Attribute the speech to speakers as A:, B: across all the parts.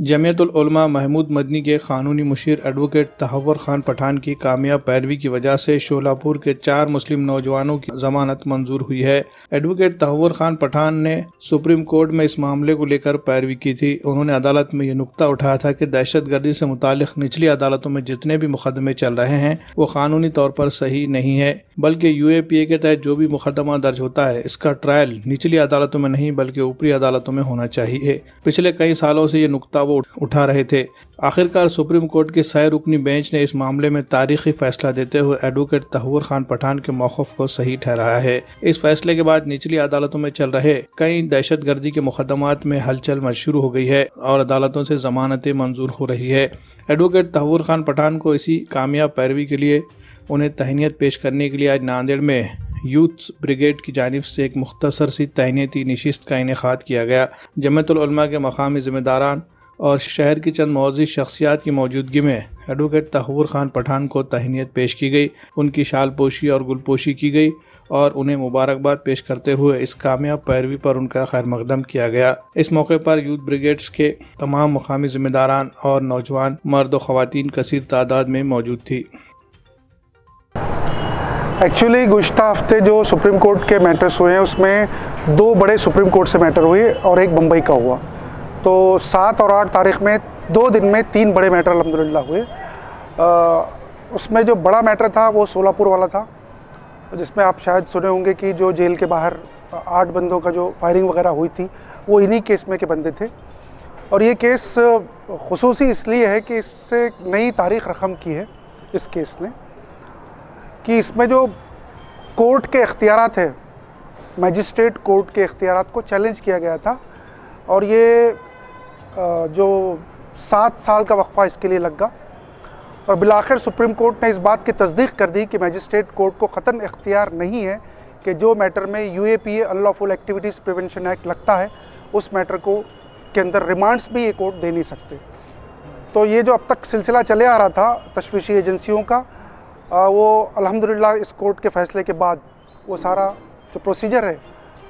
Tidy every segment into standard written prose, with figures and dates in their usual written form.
A: जमीयतुल उलमा महमूद मदनी के कानूनी मुशीर एडवोकेट तहव्वुर खान पठान की कामयाब पैरवी की वजह से शोलापुर के 4 मुस्लिम नौजवानों की जमानत मंजूर हुई है। एडवोकेट तहव्वुर खान पठान ने सुप्रीम कोर्ट में इस मामले को लेकर पैरवी की थी। उन्होंने अदालत में ये नुक्ता उठाया था कि दहशतगर्दी से मुतालिक निचली अदालतों में जितने भी मुकदमे चल रहे हैं वो कानूनी तौर पर सही नहीं है, बल्कि UAPA के तहत जो भी मुकदमा दर्ज होता है इसका ट्रायल निचली अदालतों में नहीं बल्कि ऊपरी अदालतों में होना चाहिए। पिछले कई सालों से ये नुक्ता वो उठा रहे थे। आखिरकार सुप्रीम कोर्ट की 6 रुकनी बेंच ने इस मामले में तारीखी फैसला देते हुए एडवोकेट तहव्वुर खान पठान के मौक़िफ़ को सही ठहराया है। इस फैसले के बाद निचली अदालतों में चल रहे कई दहशतगर्दी के मुकदमात में हलचल शुरू हो गई है और अदालतों से जमानतें मंजूर हो रही है। एडवोकेट तहव्वुर खान पठान को इसी कामयाब पैरवी के लिए उन्हें तहनीत पेश करने के लिए आज नांदेड़ में यूथ ब्रिगेड की जानिब से एक मुख्तसर सी तहनीती नशिस्त का इनेकाद किया गया। जमीयतुल उलमा के मकामी ज़िम्मेदारान और शहर की चंद मुअज़्ज़िज़ शख्सियात की मौजूदगी में एडवोकेट तहव्वुर खान पठान को तहनीत पेश की गई, उनकी शालपोशी और गुलपोशी की गई और उन्हें मुबारकबाद पेश करते हुए इस कामयाब पैरवी पर उनका खैर मकदम किया गया। इस मौके पर यूथ ब्रिगेड्स के तमाम मकामी ज़िम्मेदारान और नौजवान मर्द और ख़वातीन कसीर तादाद में मौजूद थी।
B: एक्चुअली गुज़िश्ता हफ्ते जो सुप्रीम कोर्ट के मैटर्स हुए हैं उसमें 2 बड़े सुप्रीम कोर्ट से मैटर हुए और एक बम्बई का हुआ। तो 7 और 8 तारीख में 2 दिन में 3 बड़े मैटर अल्हम्दुलिल्लाह हुए। उसमें जो बड़ा मैटर था वो सोलापुर वाला था, जिसमें आप शायद सुने होंगे कि जो जेल के बाहर 8 बंदों का जो फायरिंग वगैरह हुई थी वो इन्हीं केस में के बंदे थे। और ये केस खुसूसी इसलिए है कि इससे नई तारीख़ रकम की है इस केस ने, कि इसमें जो कोर्ट के इख्तियारात है, मैजिस्ट्रेट कोर्ट के इख्तियारात को चैलेंज किया गया था और ये जो 7 साल का वक्फा इसके लिए लग गया और बिलाखिर सुप्रीम कोर्ट ने इस बात की तस्दीक कर दी कि मैजिस्ट्रेट कोर्ट को ख़तन इख्तियार नहीं है कि जो मैटर में UAPA unlawful activities prevention act लगता है उस मैटर को के अंदर रिमांड्स भी ये कोर्ट दे नहीं सकते। तो ये जो अब तक सिलसिला चले आ रहा था तशवीशी एजेंसियों का, वो अल्हम्दुलिल्लाह इस कोर्ट के फ़ैसले के बाद वो सारा जो प्रोसीजर है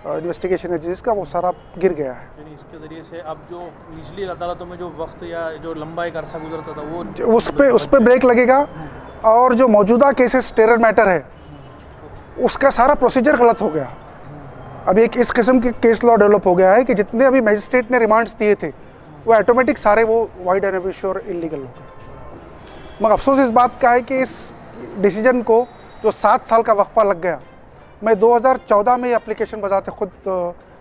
B: इन्वेस्टिगेशन एजेंसी का वो सारा गिर गया है।
A: यानी इसके ज़रिए से अब जो निचली अदालतों में जो वक्त या जो लंबा एक अरसा गुजरता था वो
B: उस पे ब्रेक लगेगा और जो मौजूदा केसेस टेरर मैटर है उसका सारा प्रोसीजर गलत हो गया। अब एक इस किस्म के केस लॉ डेवलप हो गया है कि जितने अभी मैजिस्ट्रेट ने रिमांड्स दिए थे वो ऑटोमेटिक सारे वो वाइड एंड एब्यूश्योर इलीगल हो गए। मगर अफसोस इस बात का है कि इस डिसीजन को जो 7 साल का वक्फा लग गया, मैं 2014 में ये एप्लीकेशन बजाते खुद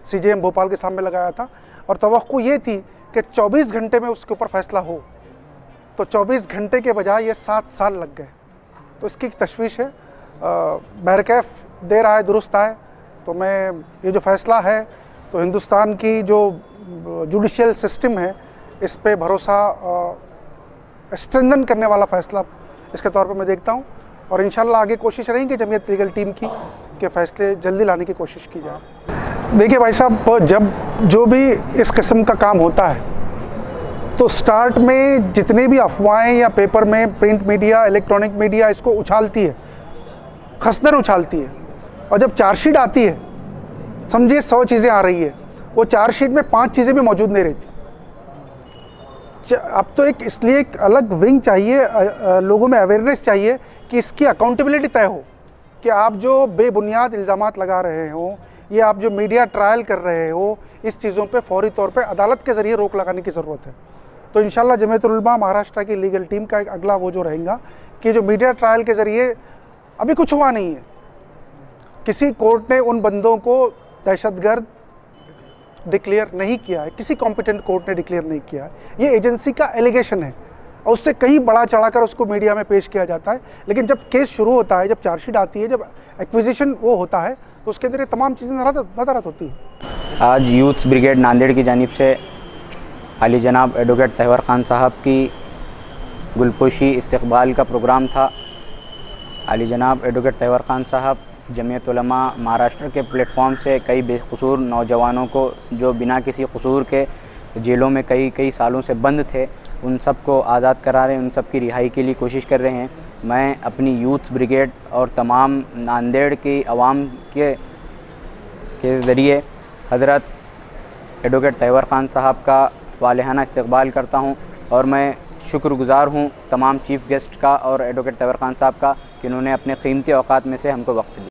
B: CJM भोपाल के सामने लगाया था और तवक्को ये थी कि 24 घंटे में उसके ऊपर फैसला हो, तो 24 घंटे के बजाय ये 7 साल लग गए। तो इसकी तशवीश है। बहरकैफ देर आए दुरुस्त आए। तो मैं ये जो फ़ैसला है तो हिंदुस्तान की जो जुडिशियल सिस्टम है इस पे भरोसा स्ट्रेंथन करने वाला फ़ैसला इसके तौर पर मैं देखता हूँ और इंशाल्लाह आगे कोशिश रहेंगी जमीयत लीगल टीम की कि फ़ैसले जल्दी लाने की कोशिश की जाए। देखिए भाई साहब, जब जो भी इस किस्म का काम होता है तो स्टार्ट में जितने भी अफवाहें या पेपर में प्रिंट मीडिया, इलेक्ट्रॉनिक मीडिया इसको उछालती है, खसदर उछालती है, और जब चार्जशीट आती है, समझिए 100 चीज़ें आ रही है, वो चार्जशीट में 5 चीज़ें भी मौजूद नहीं रहती। अब तो एक इसलिए एक अलग विंग चाहिए, लोगों में अवेयरनेस चाहिए कि इसकी अकाउंटेबिलिटी तय हो कि आप जो बेबुनियाद इल्ज़ामात लगा रहे हो या आप जो मीडिया ट्रायल कर रहे हो, इस चीज़ों पे फौरी तौर पे अदालत के ज़रिए रोक लगाने की ज़रूरत है। तो इंशाल्लाह जमीयतुल उलमा महाराष्ट्र की लीगल टीम का एक अगला वो जो रहेगा कि जो मीडिया ट्रायल के ज़रिए अभी कुछ हुआ नहीं है, किसी कोर्ट ने उन बंदों को दहशतगर्द डिक्लेयर नहीं किया है, किसी कॉम्पिटेंट कोर्ट ने डिक्लेयर नहीं किया है, ये एजेंसी का एलिगेशन है और उससे कहीं बड़ा चढ़ाकर उसको मीडिया में पेश किया जाता है। लेकिन जब केस शुरू होता है, जब चार्जशीट आती है, जब एक्विजिशन वो होता है तो उसके अंदर ये तमाम चीज़ें नज़रत होती है।
C: आज यूथ ब्रिगेड नांदेड़ की जानिब से आली जनाब एडवोकेट तहव्वुर खान साहब की गुलपोशी इस्तकबाल का प्रोग्राम था। आली जनाब एडवोकेट तहव्वुर खान साहब जमीयत उलमा महाराष्ट्र के प्लेटफॉर्म से कई बेकसूर नौजवानों को जो बिना किसी कसूर के जेलों में कई सालों से बंद थे, उन सब को आज़ाद करा रहे हैं, उन सब की रिहाई के लिए कोशिश कर रहे हैं। मैं अपनी यूथ ब्रिगेड और तमाम नांदेड़ की आवाम के ज़रिए हज़रत एडवोकेट तहव्वुर खान साहब का वालिहाना इस्तकबाल करता हूँ और मैं शुक्रगुज़ार हूँ तमाम चीफ़ गेस्ट का और एडवोकेट तैवर ख़ान साहब का कि उन्होंने अपने कीमती औकात में से हमको वक्त दिया।